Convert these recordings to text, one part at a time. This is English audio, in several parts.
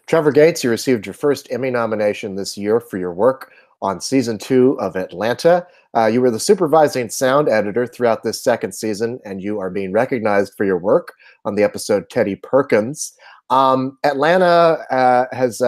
Trevor Gates, you received your first Emmy nomination this year for your work on season 2 of Atlanta. You were the supervising sound editor throughout this second season, and you are being recognized for your work on the episode Teddy Perkins. Atlanta has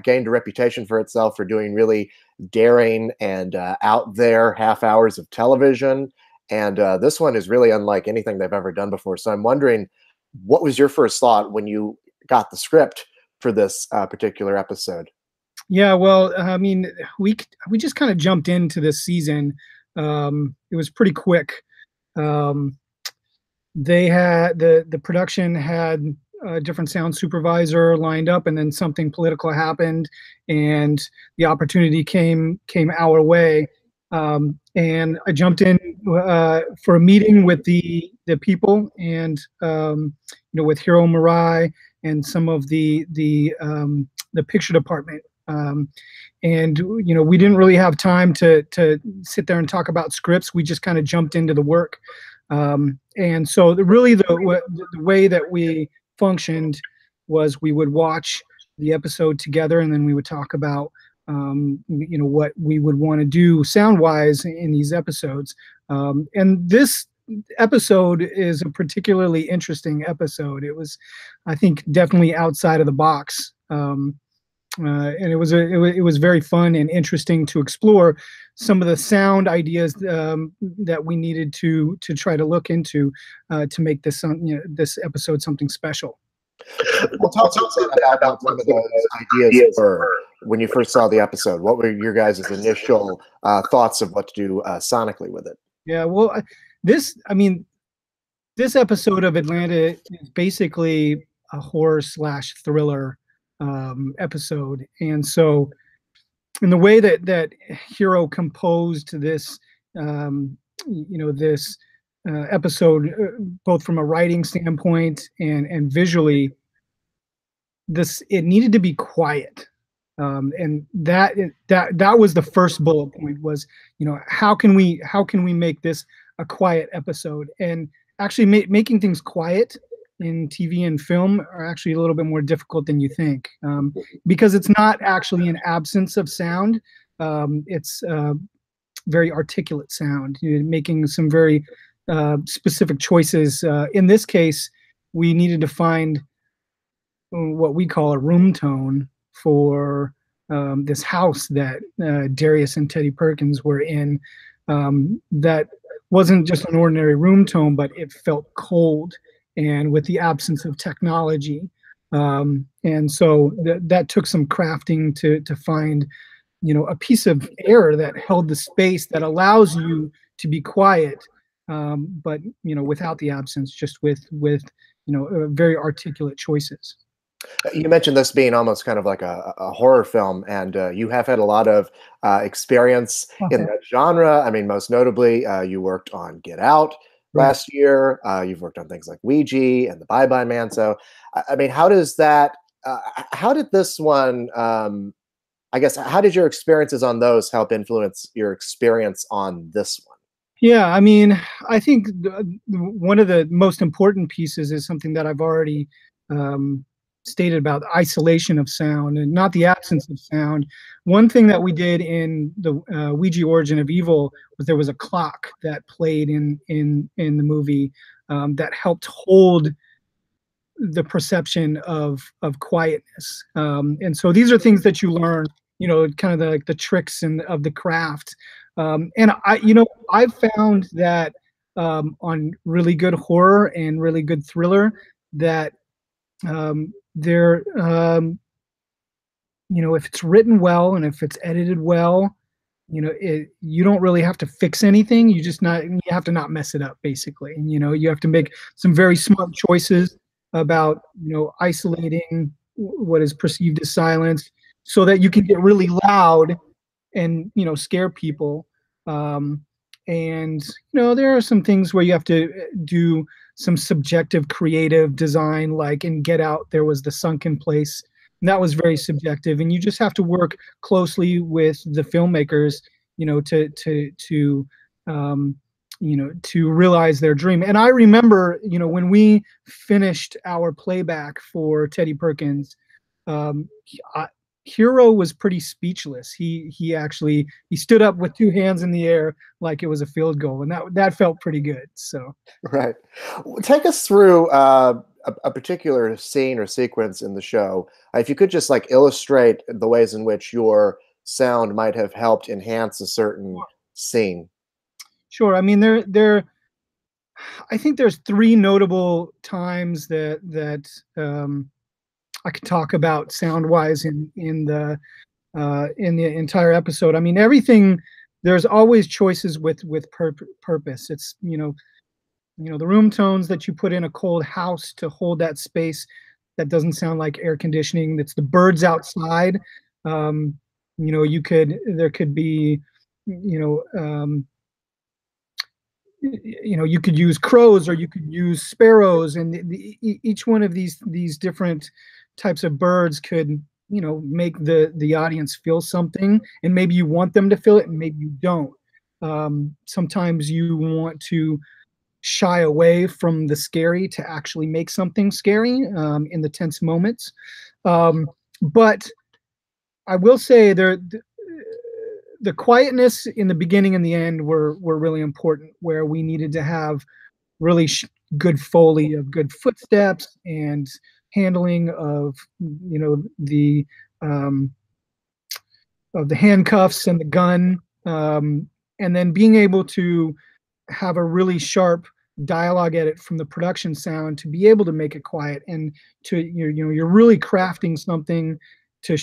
gained a reputation for itself for doing really daring and out there half hours of television. And this one is really unlike anything they've ever done before. So I'm wondering, what was your first thought when you got the script for this particular episode? Yeah, well, I mean, we just kind of jumped into this season. It was pretty quick. They had the production had a different sound supervisor lined up, and then something political happened, and the opportunity came our way. And I jumped in for a meeting with the people, and with Hiro Murai and some of the picture department. And we didn't really have time to sit there and talk about scripts. We just kind of jumped into the work. And so the way that we functioned was we would watch the episode together, and then we would talk about what we would want to do sound wise in these episodes. And this episode is a particularly interesting episode. It was, I think, definitely outside of the box. And it was very fun and interesting to explore some of the sound ideas that we needed to try to look into to make this this episode something special. Well, talk about some of those ideas were when you first saw the episode. What were your guys' initial thoughts of what to do sonically with it? Yeah, well, this episode of Atlanta is basically a horror / thriller episode, and so in the way that Hiro composed this this episode, both from a writing standpoint and visually, it needed to be quiet, and that was the first bullet point, was how can we make this a quiet episode. And actually making things quiet in TV and film are actually a little bit more difficult than you think, because it's not actually an absence of sound. It's very articulate sound, making some very specific choices. In this case, we needed to find what we call a room tone for this house that Darius and Teddy Perkins were in, that wasn't just an ordinary room tone, but it felt cold and with the absence of technology. And so that took some crafting to find, a piece of air that held the space, that allows you to be quiet, but without the absence, just with very articulate choices. You mentioned this being almost kind of like a horror film, and you have had a lot of experience in that genre. I mean, most notably, you worked on Get Out last year. You've worked on things like Ouija and The Bye Bye Man. So, I mean, how does that? How did this one? I guess, how did your experiences on those help influence your experience on this one? Yeah, I mean, I think one of the most important pieces is something that I've already stated about isolation of sound and not the absence of sound. One thing that we did in the Ouija Origin of Evil was there was a clock that played in the movie that helped hold the perception of quietness. And so these are things that you learn, kind of the tricks of the craft. And I've found that on really good horror and really good thriller, that if it's written well and if it's edited well, you don't really have to fix anything. You have to not mess it up, basically. And you have to make some very smart choices about isolating what is perceived as silence, so that you can get really loud and scare people. And there are some things where you have to do some subjective creative design, like in Get Out there was the sunken place, and that was very subjective, and you just have to work closely with the filmmakers to realize their dream. And I remember when we finished our playback for Teddy Perkins, I, Hero was pretty speechless. He stood up with two hands in the air like it was a field goal, and that felt pretty good. So Right. Take us through a particular scene or sequence in the show. If you could just like illustrate the ways in which your sound might have helped enhance a certain scene. sure. I mean, I think there's three notable times that I could talk about sound wise in the entire episode. I mean, everything. There's always choices with purpose. It's the room tones that you put in a cold house to hold that space that doesn't sound like air conditioning. It's the birds outside. Um, there could be you know you could use crows or you could use sparrows, and each one of these different types of birds could make the audience feel something, and maybe you want them to feel it and maybe you don't. Sometimes you want to shy away from the scary to actually make something scary in the tense moments. But I will say the quietness in the beginning and the end were really important, where we needed to have really good foley of good footsteps and handling of the um, of the handcuffs and the gun, and then being able to have a really sharp dialogue edit from the production sound to be able to make it quiet, and you're really crafting something to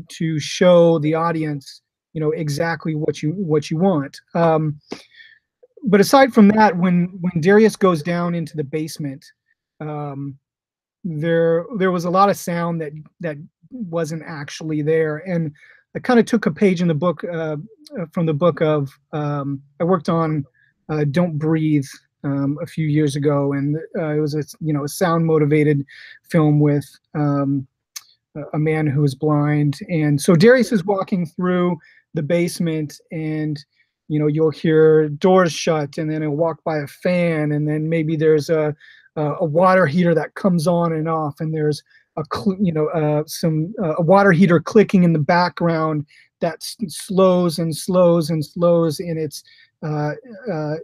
to show the audience exactly what you want. But aside from that, when Darius goes down into the basement, um, there was a lot of sound that wasn't actually there, and I kind of took a page in the book from the book of I worked on Don't Breathe a few years ago, and it was a sound motivated film with a man who is blind. And so Darius is walking through the basement, and you'll hear doors shut, and then he'll walk by a fan, and then maybe there's a water heater that comes on and off, and there's a water heater clicking in the background that slows and slows and slows, and it's uh, uh,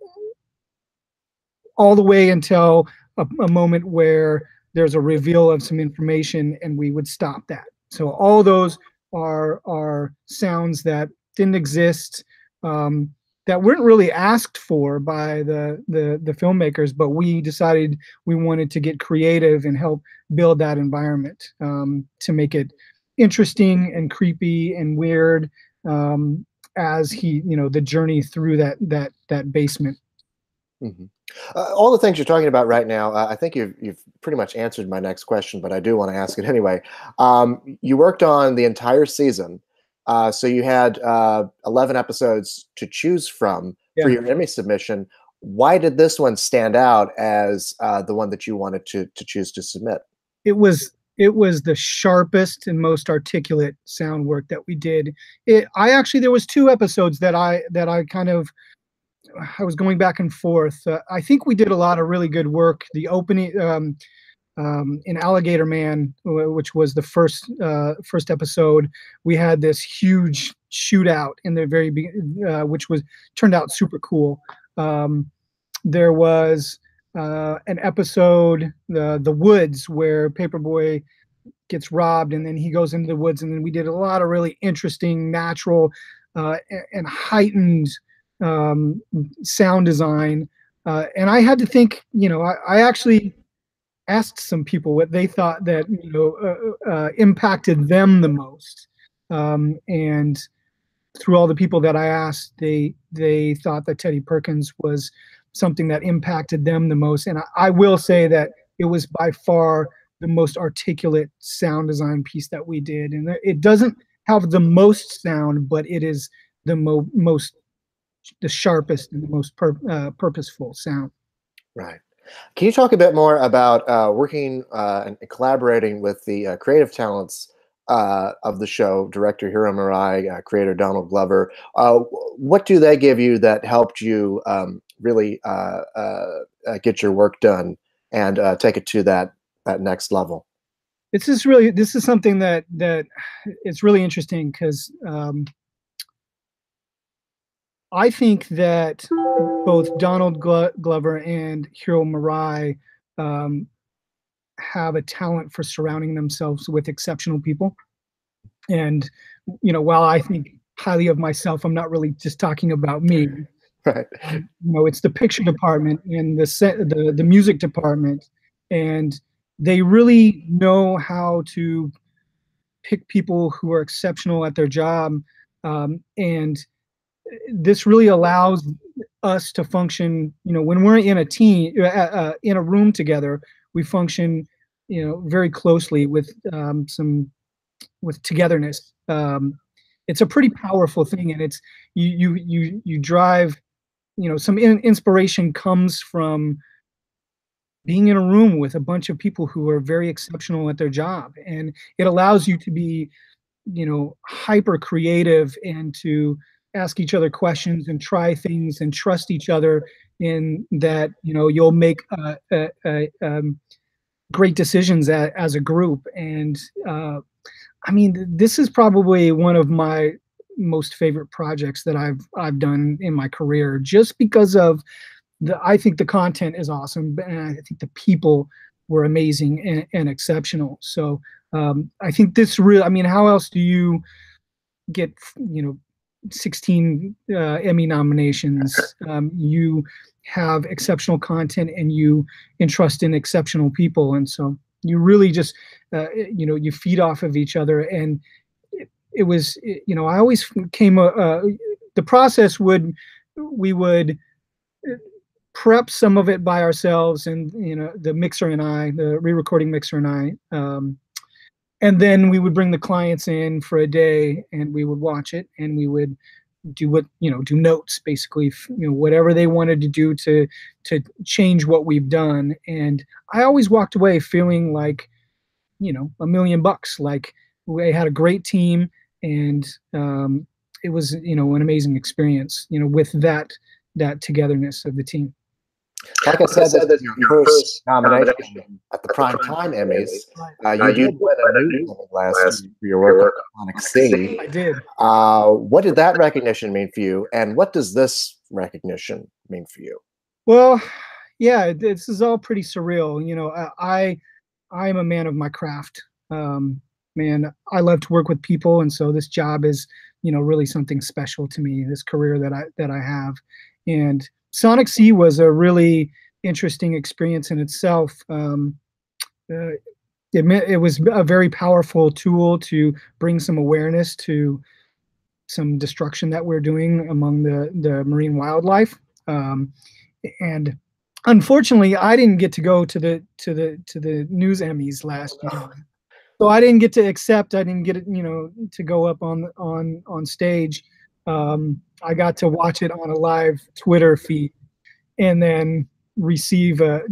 all the way until a moment where there's a reveal of some information, and we would stop that. So all those are sounds that didn't exist, that weren't really asked for by the filmmakers, but we decided we wanted to get creative and help build that environment, to make it interesting and creepy and weird, as the journey through that basement. Hmm. All the things you're talking about right now, I think you've pretty much answered my next question, but I do want to ask it anyway. You worked on the entire season, so you had 11 episodes to choose from for Yeah. your Emmy submission. Why did this one stand out as the one that you wanted to choose to submit? It was the sharpest and most articulate sound work that we did. I actually, there was two episodes that I kind of, I was going back and forth. I think we did a lot of really good work. The opening, in Alligator Man, which was the first episode, we had this huge shootout in the very beginning, which was turned out super cool. There was an episode, the woods, where Paperboy gets robbed, and then he goes into the woods, and then we did a lot of really interesting, natural, and heightened sound design. And I had to think, I actually asked some people what they thought that impacted them the most, and through all the people that I asked, they thought that Teddy Perkins was something that impacted them the most. And I will say that it was by far the most articulate sound design piece that we did. And it doesn't have the most sound, but it is the most, the sharpest and the most purposeful sound. Right. Can you talk a bit more about working and collaborating with the creative talents of the show, director Hiro Murai, creator Donald Glover? What do they give you that helped you really get your work done and take it to that next level? this is something that it's really interesting because I think that both Donald Glover and Hiro Murai um, have a talent for surrounding themselves with exceptional people. And while I think highly of myself, I'm not really just talking about me. Right. It's the picture department and the music department, and they really know how to pick people who are exceptional at their job, and this really allows us to function. When we're in a team, in a room together, we function, very closely with with togetherness. It's a pretty powerful thing, and it's you drive. Some inspiration comes from being in a room with a bunch of people who are very exceptional at their job, and it allows you to be hyper creative and to ask each other questions and try things and trust each other in that you'll make great decisions as a group. And I mean, this is probably one of my most favorite projects that I've done in my career, just because of I think the content is awesome, and I think the people were amazing and exceptional. So I think this really, I mean, how else do you get 16 Emmy nominations? You have exceptional content, and you entrust in exceptional people, and so you really just you feed off of each other. And it was I always came the process we would prep some of it by ourselves, and the mixer and I, the re-recording mixer and I, and then we would bring the clients in for a day, and we would watch it, and we would do notes, basically, whatever they wanted to do to change what we've done. And I always walked away feeling like $1,000,000, like we had a great team, and it was an amazing experience with that togetherness of the team. Like I said, this is your first nomination at the Primetime Emmys. You did win a news Emmy last year for your work on Sonic C. I did. What did that recognition mean for you, and what does this recognition mean for you? Well, yeah, this is all pretty surreal. I'm a man of my craft. Man, I love to work with people, and so this job is really something special to me. This career that I have, and Sonic C was a really interesting experience in itself. It was a very powerful tool to bring some awareness to some destruction that we're doing among the marine wildlife. And unfortunately, I didn't get to go to the news Emmys last year. So I didn't get to accept. I didn't get to go up on stage. I got to watch it on a live Twitter feed, and then receive a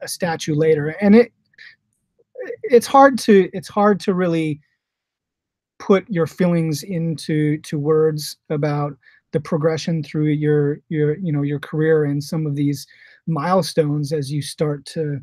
statue later. And it's hard to really put your feelings into words about the progression through your career and some of these milestones as you start to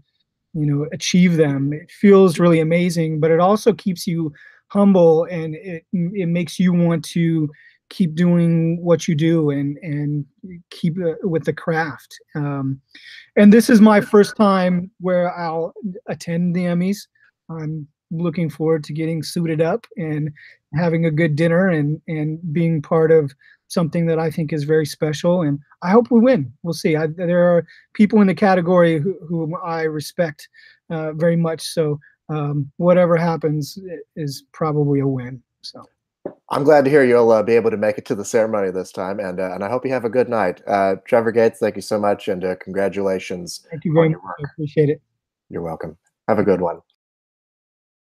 achieve them. It feels really amazing, but it also keeps you humble, and it makes you want to keep doing what you do and keep with the craft. And this is my first time where I'll attend the Emmys. I'm looking forward to getting suited up and having a good dinner and being part of something that I think is very special. And I hope we win. We'll see. There are people in the category whom I respect very much. So whatever happens is probably a win. So I'm glad to hear you'll be able to make it to the ceremony this time, and I hope you have a good night. Trevor Gates, thank you so much, and congratulations. Thank you very much. I appreciate it. You're welcome. Have a good one.